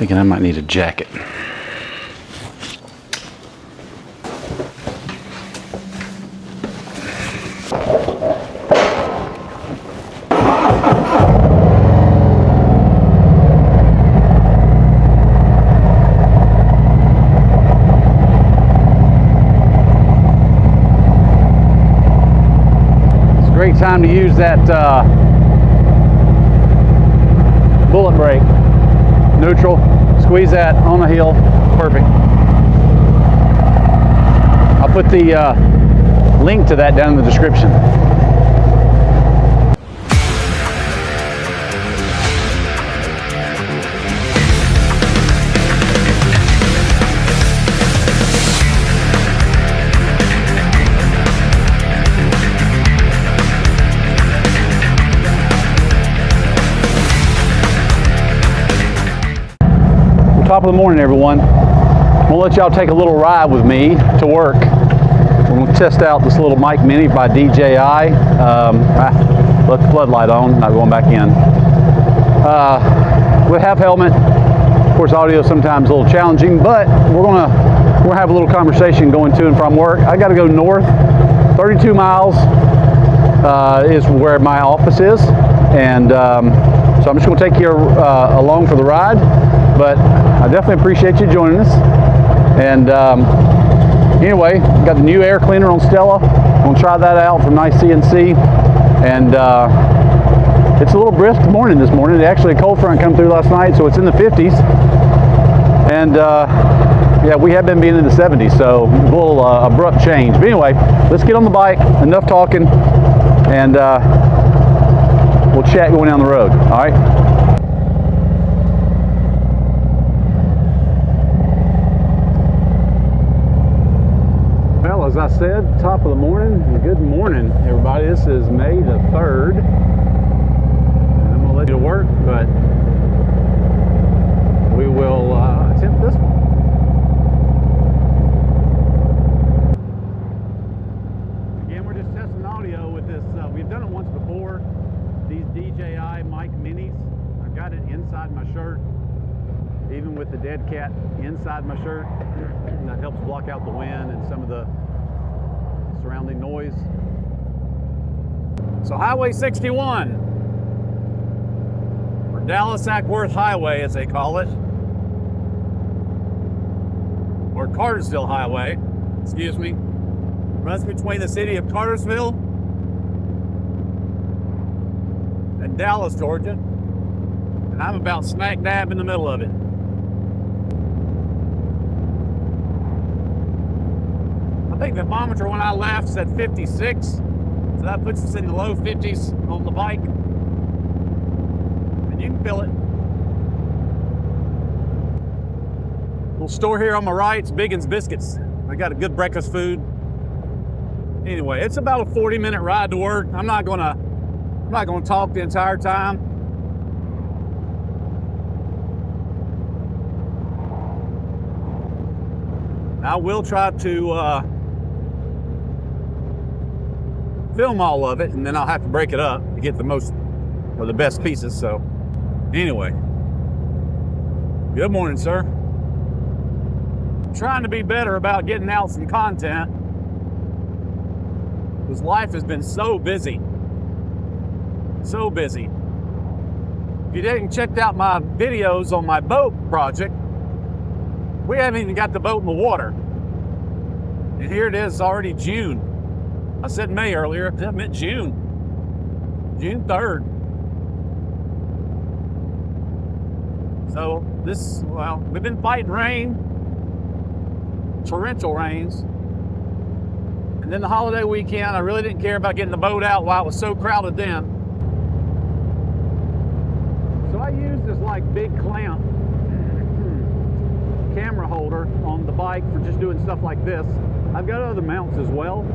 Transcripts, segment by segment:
Thinking I might need a jacket. It's a great time to use that bullet brake. Neutral, squeeze that on the hill, perfect. I'll put the link to that down in the description. Top of the morning, everyone. I'm gonna let y'all take a little ride with me to work. We're gonna test out this little Mike Mini by DJI. Let the floodlight on, not going back in. With half helmet. Of course, audio is sometimes a little challenging, but we're gonna have a little conversation going to and from work. I gotta go north, 32 miles is where my office is. And so I'm just gonna take you along for the ride. But I definitely appreciate you joining us. And anyway, got the new air cleaner on Stella. I'm gonna try that out from nice CNC. And it's a little brisk morning this morning. Actually, a cold front come through last night, so it's in the 50s. And yeah, we have been being in the 70s, so a little abrupt change. But anyway, let's get on the bike. Enough talking, and we'll chat going down the road. All right. As I said, top of the morning. Good morning, everybody. This is May the 3rd. And I'm gonna let you to work, but we will attempt this one. Again, we're just testing audio with this. We've done it once before. These DJI Mike Minis. I've got it inside my shirt, even with the dead cat inside my shirt. That helps block out the wind and some of the surrounding noise. So Highway 61, or Dallas-Ackworth Highway as they call it, or Cartersville Highway, excuse me, runs between the city of Cartersville and Dallas, Georgia, and I'm about smack dab in the middle of it. I think the thermometer when I left said 56, so that puts us in the low 50s on the bike, and you can feel it. Little store here on my right, it's Biggin's Biscuits. I got a good breakfast food. Anyway, it's about a 40-minute ride to work. I'm not gonna talk the entire time. I will try to film all of it, and then I'll have to break it up to get the most or the best pieces. So anyway, good morning, sir. I'm trying to be better about getting out some content because life has been so busy. So busy. If you didn't check out my videos on my boat project, we haven't even got the boat in the water. And here it is, already June. I said May earlier, that meant June. June 3rd. So this, well, we've been fighting rain, torrential rains. And then the holiday weekend, I really didn't care about getting the boat out while it was so crowded then. So I used this like big clamp camera holder on the bike for just doing stuff like this. I've got other mounts as well.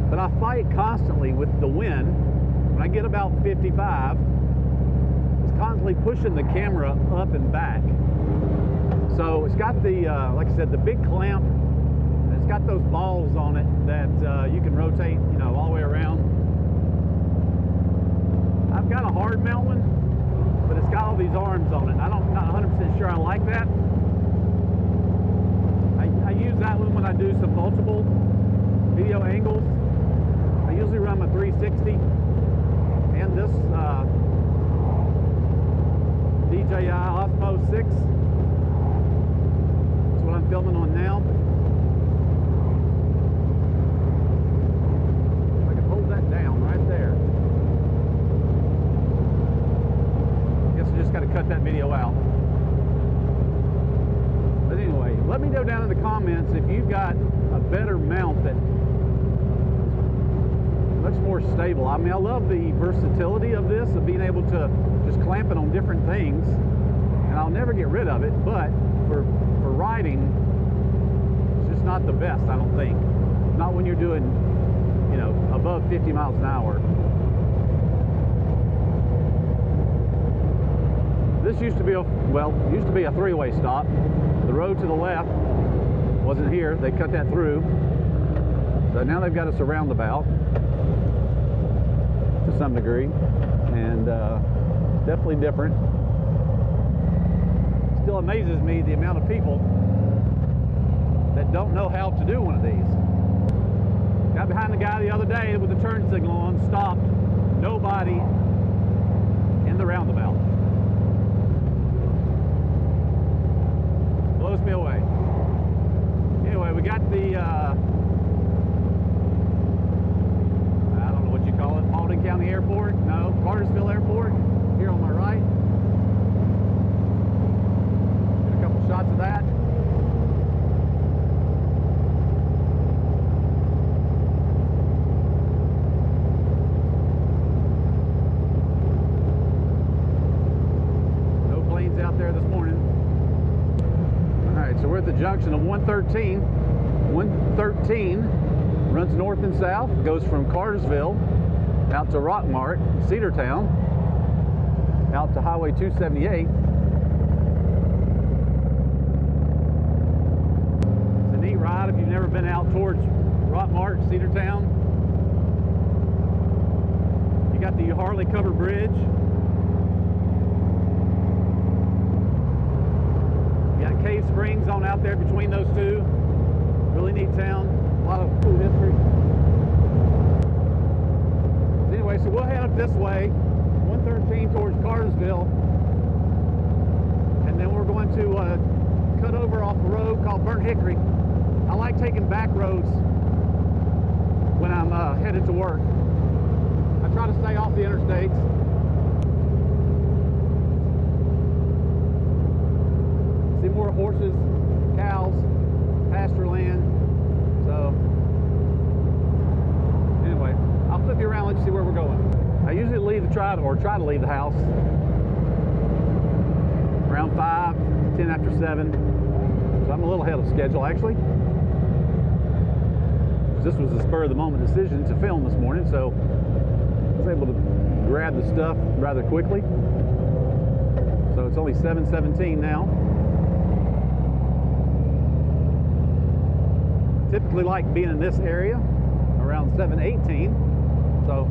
But I fight constantly with the wind. When I get about 55, it's constantly pushing the camera up and back. So it's got the, like I said, the big clamp. And it's got those balls on it that you can rotate, you know, all the way around. I've got a hard mount one, these arms on it. Not 100% sure I like that. I use that one when I do some multiple video angles. I usually run my 360 and this DJI Osmo 6. That's what I'm filming on now. If I can hold that down right there. Guess I just got to cut that video out. But anyway, let me know down in the comments if you've got a better mount that much more stable. I mean, I love the versatility of this, of being able to just clamp it on different things, and I'll never get rid of it, but for riding, it's just not the best, I don't think. Not when you're doing, you know, above 50 miles an hour. This used to be a three-way stop. The road to the left wasn't here. They cut that through. So now they've got us a roundabout to some degree, and definitely different. Still amazes me the amount of people that don't know how to do one of these. Got behind the guy the other day with the turn signal on, stopped, nobody in the roundabout. Blows me away. Anyway, we got the I don't know what you call it, Paulding County Airport, no, Cartersville Airport, here on my right. Get a couple shots of that. No planes out there this morning. So we're at the junction of 113. 113 runs north and south, goes from Cartersville out to Rockmart, Cedartown, out to Highway 278. It's a neat ride if you've never been out towards Rockmart, Cedartown. You got the Harley covered bridge. Cave Springs on out there between those two. Really neat town. A lot of cool history. So anyway, so we'll head up this way, 113 towards Cartersville, and then we're going to cut over off a road called Burnt Hickory. I like taking back roads when I'm headed to work. I try to stay off the interstates. See more horses, cows, pasture land. So anyway, I'll flip you around, let you see where we're going. I usually try to leave the house around 5, 10 after 7. So I'm a little ahead of schedule actually. This was a spur of the moment decision to film this morning, so I was able to grab the stuff rather quickly. So it's only 7:17 now. Typically like being in this area around 7:18, so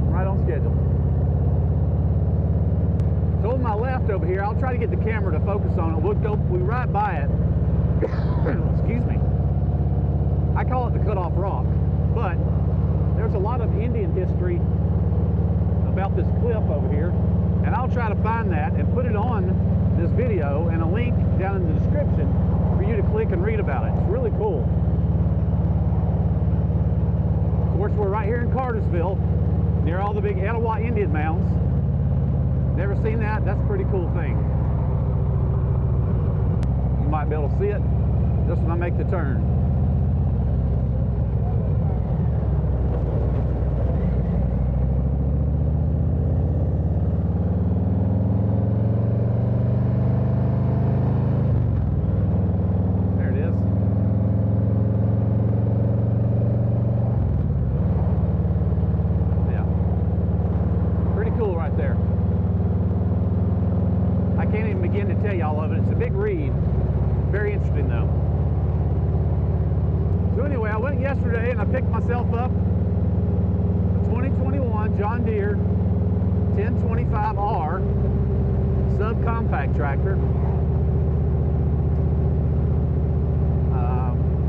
right on schedule. So on my left over here, I'll try to get the camera to focus on it. We right by it. Excuse me. I call it the Cutoff Rock, but there's a lot of Indian history about this cliff over here, and I'll try to find that and put it on this video and a link down in the description for you to click and read about it. It's really cool. Of course, we're right here in Cartersville, near all the big Etowah Indian mounds. Never seen that? That's a pretty cool thing. You might be able to see it just when I make the turn. Yesterday, and I picked myself up a 2021 John Deere 1025R subcompact tractor.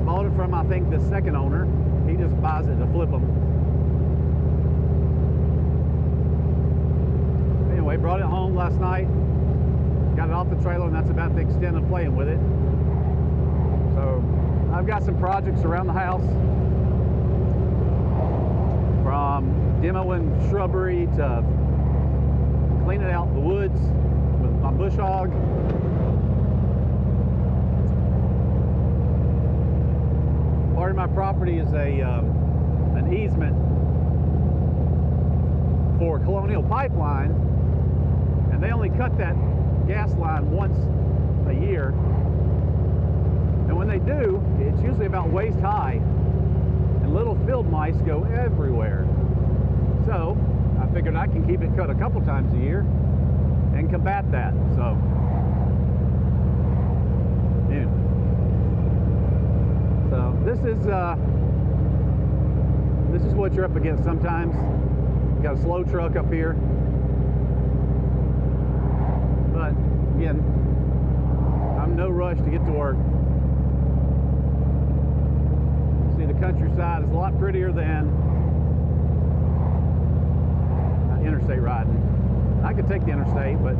Bought it from, I think, the second owner. He just buys it to flip them. Anyway, brought it home last night. Got it off the trailer, and that's about the extent of playing with it. So I've got some projects around the house, from demoing shrubbery to cleaning out the woods with my bush hog. Part of my property is an easement for Colonial Pipeline, and they only cut that gas line once a year. And when they do, it's usually about waist high, and little field mice go everywhere. So I figured I can keep it cut a couple times a year and combat that. So, yeah. So this is what you're up against sometimes. You got a slow truck up here, but again, I'm no rush to get to work. See, the countryside is a lot prettier than interstate riding. I could take the interstate, but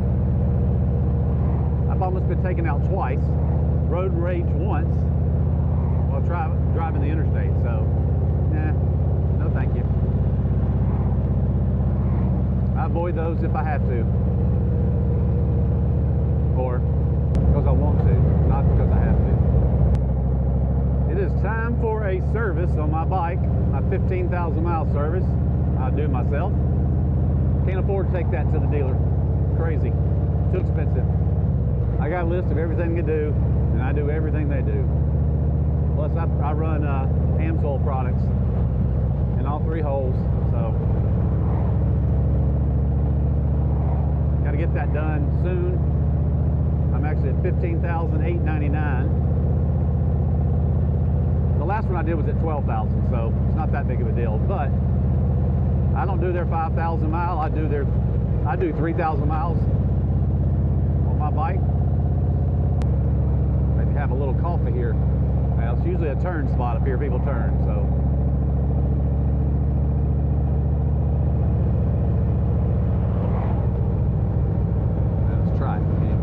I've almost been taken out twice. Road rage once while driving the interstate. So, nah, no thank you. I avoid those if I have to, or because I want to, not because I have to. It is time for a service on my bike, my 15,000 mile service. I do myself. Can't afford to take that to the dealer. It's crazy. Too expensive. I got a list of everything they do, and I do everything they do. Plus, I run Amsoil products in all 3 holes, so got to get that done soon. I'm actually at $15,899. The last one I did was at $12,000, so it's not that big of a deal. But I don't do their 5,000 mile. I do 3,000 miles on my bike. Maybe have a little coffee here. Now, it's usually a turn spot up here. People turn, so. Let's try it anyway.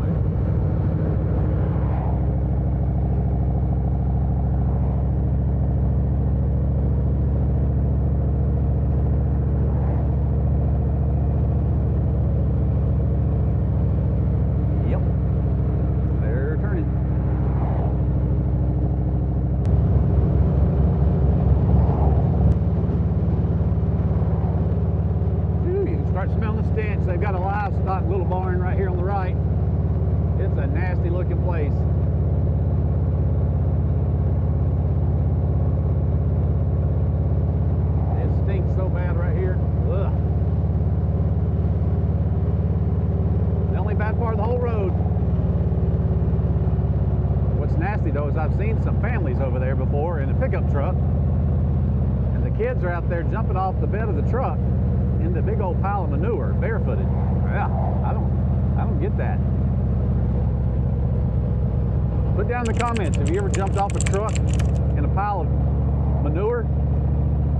They've got a livestock little barn right here on the right. It's a nasty looking place. It stinks so bad right here. Ugh. The only bad part of the whole road. What's nasty though is I've seen some families over there before in a pickup truck, and the kids are out there jumping off the bed of the truck in the big old pile of manure, barefooted. Yeah, I don't get that. Put down in the comments, have you ever jumped off a truck in a pile of manure,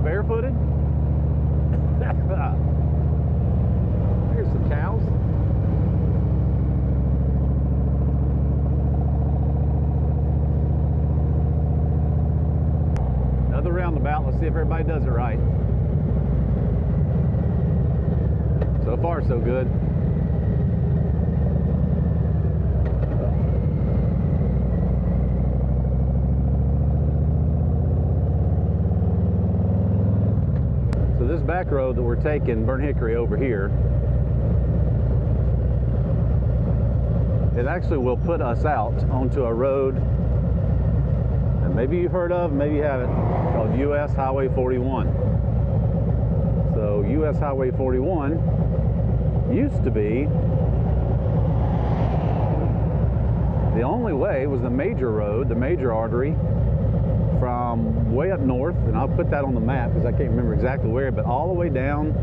barefooted? Here's some cows. Another roundabout. Let's see if everybody does it right. So far, so good. So this back road that we're taking, Burnt Hickory over here, it actually will put us out onto a road that maybe you've heard of, maybe you haven't, called US Highway 41. So US Highway 41 used to be the only way, was the major road, the major artery from way up north, and I'll put that on the map because I can't remember exactly where, but all the way down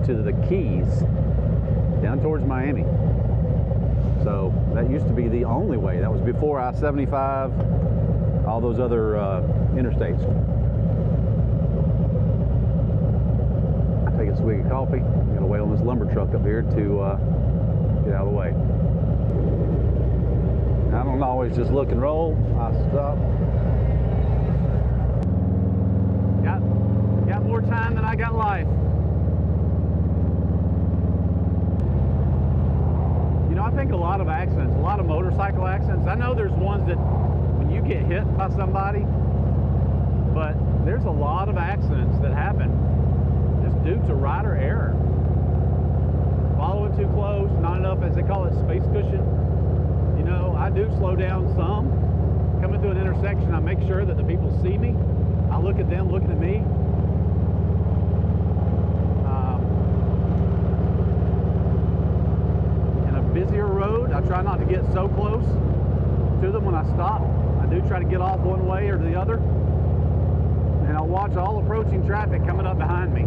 to the Keys, down towards Miami. So that used to be the only way. That was before I-75, all those other interstates. Take a swig of coffee. I'm gonna wait on this lumber truck up here to get out of the way. I don't always just look and roll. I stop. Got more time than I got life. You know, I think a lot of accidents, a lot of motorcycle accidents, I know there's ones that when you get hit by somebody, but there's a lot of accidents that happen just due to rider error. Following too close, not enough, as they call it, space cushion. You know, I do slow down some. Coming through an intersection, I make sure that the people see me. I look at them looking at me. In a busier road, I try not to get so close to them when I stop. I do try to get off one way or the other. And I'll watch all approaching traffic coming up behind me.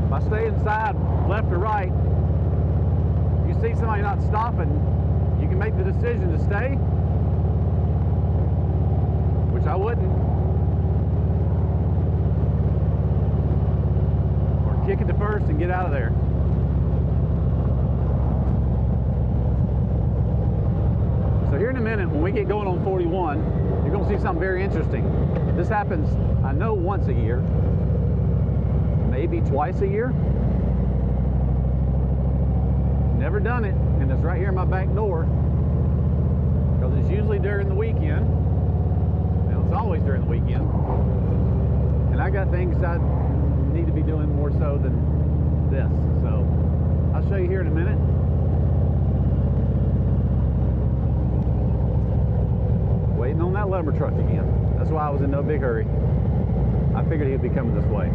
If I stay inside, left or right, you see somebody not stopping, you can make the decision to stay, which I wouldn't, or kick it to first and get out of there. So here in a minute, when we get going on 41, you're going to see something very interesting. This happens, I know, once a year, maybe twice a year. Never done it, and it's right here in my back door, because it's usually during the weekend. Well, it's always during the weekend, and I got things I need to be doing more so than this. So I'll show you here in a minute. Waiting on that lumber truck again. That's why I was in no big hurry. I figured he'd be coming this way.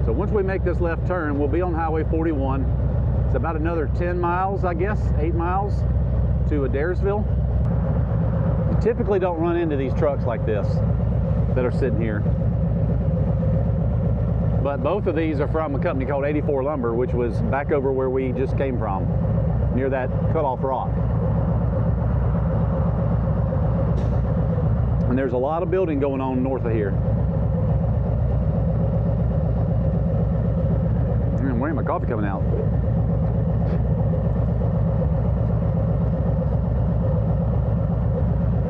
So once we make this left turn, we'll be on Highway 41. It's about another 10 miles, I guess, 8 miles to Adairsville. You typically don't run into these trucks like this that are sitting here. But both of these are from a company called 84 Lumber, which was back over where we just came from, near that cutoff rock. And there's a lot of building going on north of here. Where's my coffee coming out?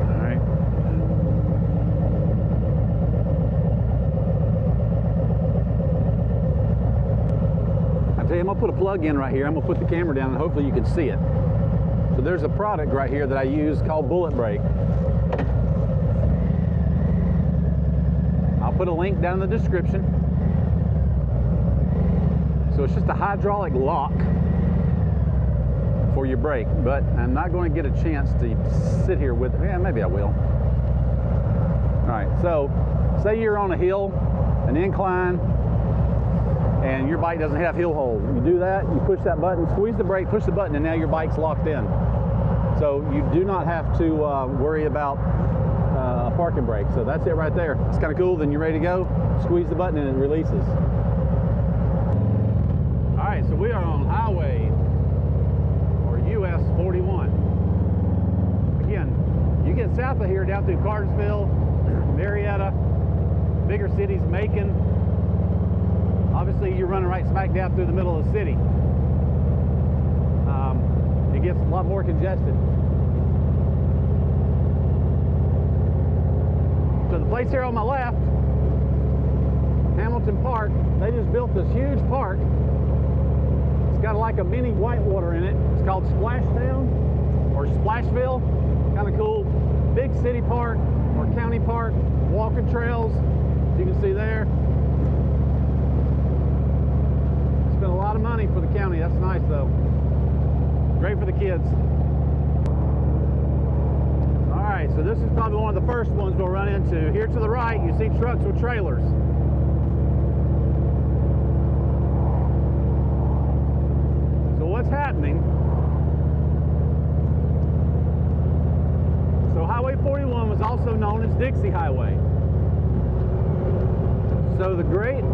All right. I tell you, I'm gonna put a plug in right here. I'm gonna put the camera down and hopefully you can see it. So there's a product right here that I use called Bullet Brake. I'll put a link down in the description. So it's just a hydraulic lock for your brake, but I'm not going to get a chance to sit here with it. Yeah, maybe I will. All right, so say you're on a hill, an incline, and your bike doesn't have hill hold. You do that, you push that button, squeeze the brake, push the button, and now your bike's locked in. So you do not have to worry about a parking brake. So that's it right there. It's kind of cool. Then you're ready to go. Squeeze the button and it releases. All right, so we are on Highway, or US 41. Again, you get south of here down through Cartersville, Marietta, bigger cities, Macon. Obviously, you're running right smack dab through the middle of the city. It gets a lot more congested. So the place here on my left, Hamilton Park, they just built this huge park. It's got like a mini Whitewater in it. It's called Splashtown or Splashville. Kind of cool. Big city park or county park, walking trails, as you can see there. Spent a lot of money for the county. That's nice though. Great for the kids. All right, so this is probably one of the first ones we'll run into. Here to the right, you see trucks with trailers. So what's happening? So Highway 41 was also known as Dixie Highway. So the great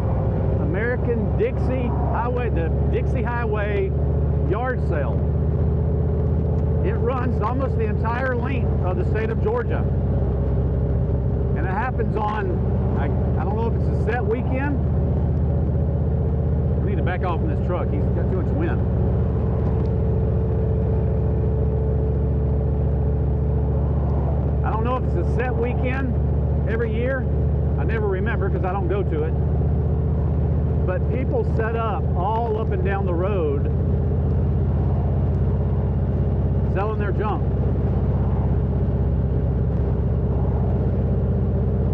American Dixie Highway, the Dixie Highway yard sale. It runs almost the entire length of the state of Georgia. And it happens on, I don't know if it's a set weekend. I need to back off from this truck. He's got too much wind. I don't know if it's a set weekend every year. I never remember because I don't go to it. But people set up all up and down the road selling their junk.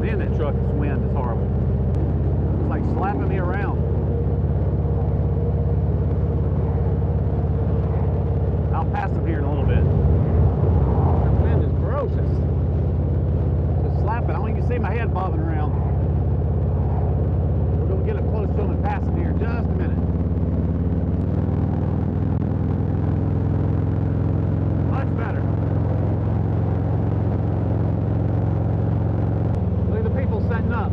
Man, that truck's wind is horrible. It's like slapping me around. I'll pass them here in a little bit. The wind is ferocious. Just slapping. I don't even see my head bobbing around. We're going to get up close to them and pass them here in just a minute. Much better. Look at the people setting up.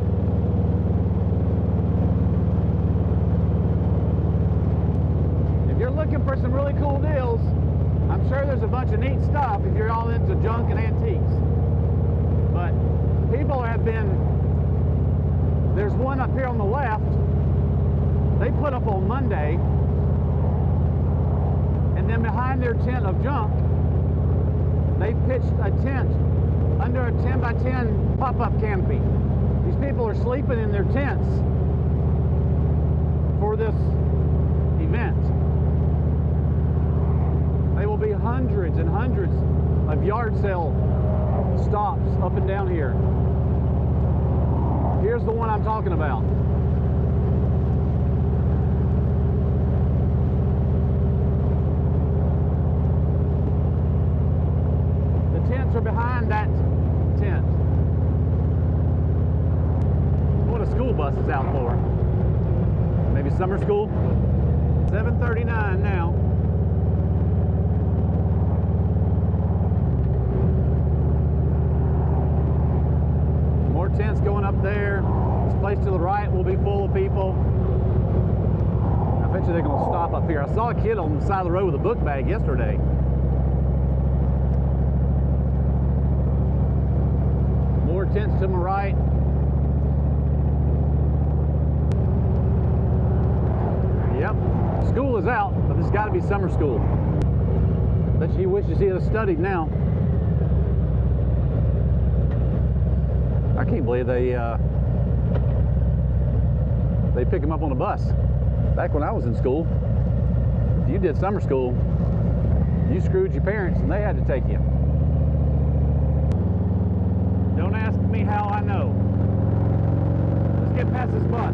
If you're looking for some really cool deals, I'm sure there's a bunch of neat stuff if you're all into junk and antiques. But people have been, there's one up here on the left, they put up on Monday, and then behind their tent of junk, they pitched a tent under a 10 by 10 pop-up canopy. These people are sleeping in their tents for this event. There will be hundreds and hundreds of yard sale stops up and down here. Here's the one I'm talking about. The tents are behind that tent. What a school bus is out for. Maybe summer school. 7:39 now. Tents going up there. This place to the right will be full of people. I bet you they're going to stop up here. I saw a kid on the side of the road with a book bag yesterday. More tents to my right. Yep, school is out, but this has got to be summer school. Bet she wishes he had studied now. I can't believe they pick them up on a bus. Back when I was in school, if you did summer school, you screwed your parents and they had to take you. Don't ask me how I know. Let's get past this bus.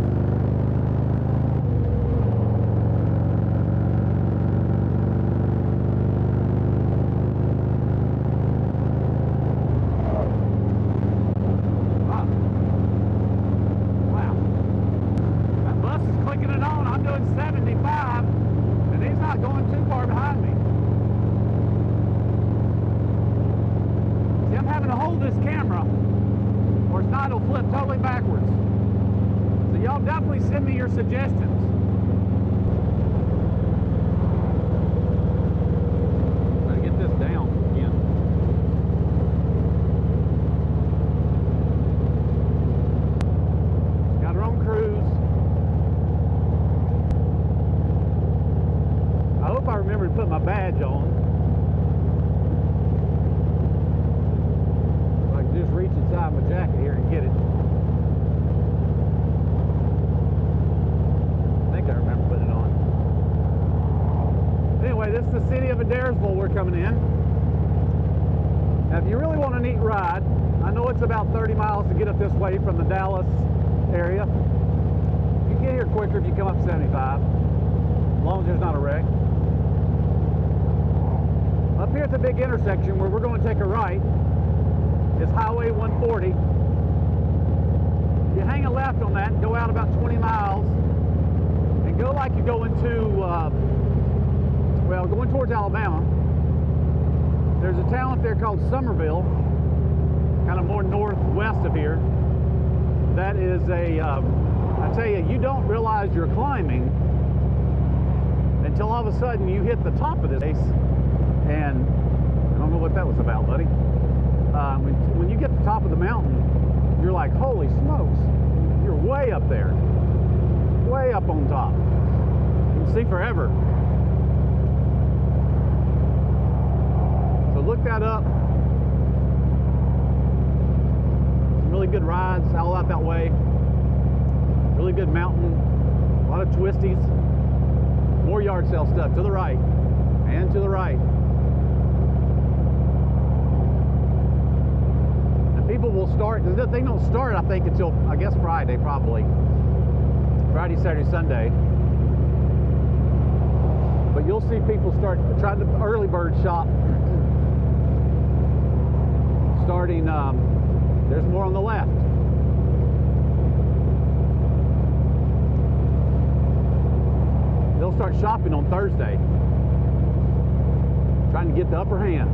Send me your suggestions. Gotta get this down again. Got our own cruise. I hope I remember to put my badge on. I can just reach inside my jacket here and get it. I remember putting it on. Anyway, this is the city of Adairsville we're coming in. Now, if you really want a neat ride, I know it's about 30 miles to get up this way from the Dallas area. You can get here quicker if you come up 75, as long as there's not a wreck. Up here at the big intersection where we're going to take a right is Highway 140. You hang a left on that and go out about 20 miles. Go like you're going to, well, going towards Alabama. There's a town up there called Summerville, kind of more northwest of here. That is a I tell you, you don't realize you're climbing until all of a sudden you hit the top of this place, and I don't know what that was about, buddy. When you get to the top of the mountain, you're like, holy smokes, you're way up there, way up on top. You can see forever. So look that up. Some really good rides all out that way. Really good mountain, a lot of twisties. More yard sale stuff to the right and to the right. And people will start, they don't start, I think, until, I guess, Friday, probably. Friday, Saturday, Sunday. But you'll see people start trying to early bird shop. Starting, there's more on the left. They'll start shopping on Thursday, trying to get the upper hand.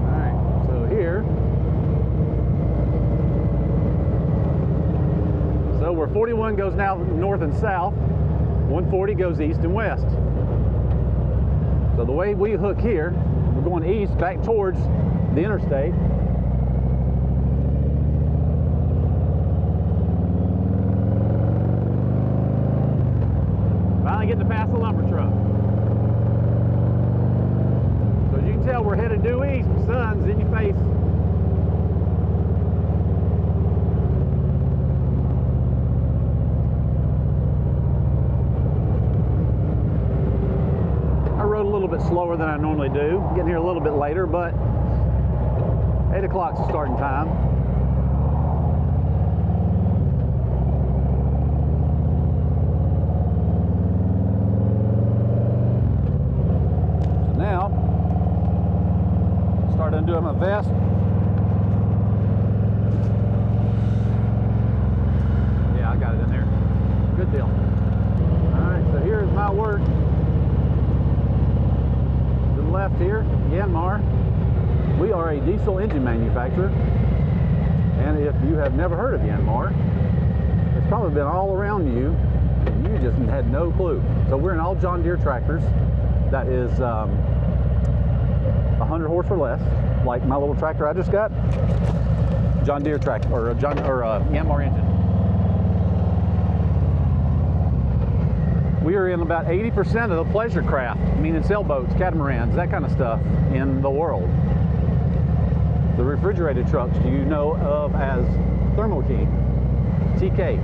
All right, so here, so where 41 goes now north and south, 140 goes east and west. So the way we hook here, we're going east back towards the interstate. Getting to pass the lumber truck. So as you can tell, we're headed due east. The sun's in your face. I rode a little bit slower than I normally do. Getting here a little bit later, but 8 o'clock's the starting time. Undoing my vest. Yeah, I got it in there. Good deal. Alright, so here's my work. To the left here, Yanmar. We are a diesel engine manufacturer. And if you have never heard of Yanmar, it's probably been all around you and you just had no clue. So we're in all John Deere tractors. That is 100 horse or less, like my little tractor I just got. John Deere tractor, or Yanmar engine. We are in about 80% of the pleasure craft, meaning sailboats, catamarans, that kind of stuff in the world. The refrigerated trucks you know of as Thermo King, TK.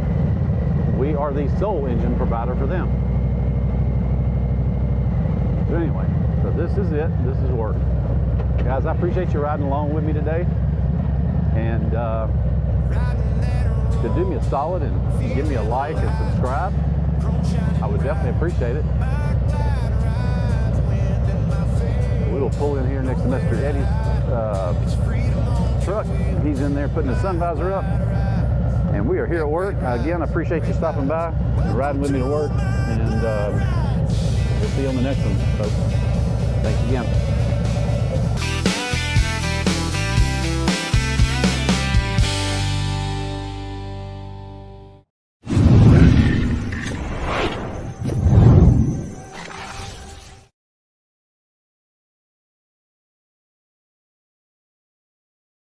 We are the sole engine provider for them. So anyway, so this is it. This is work. Guys, I appreciate you riding along with me today. And to do me a solid and give me a like and subscribe, I would definitely appreciate it. We will pull in here next to Mr. Eddie's truck. He's in there putting the sun visor up. And we are here at work. Again, I appreciate you stopping by and riding with me to work. And we'll see you on the next one, folks. Thanks again.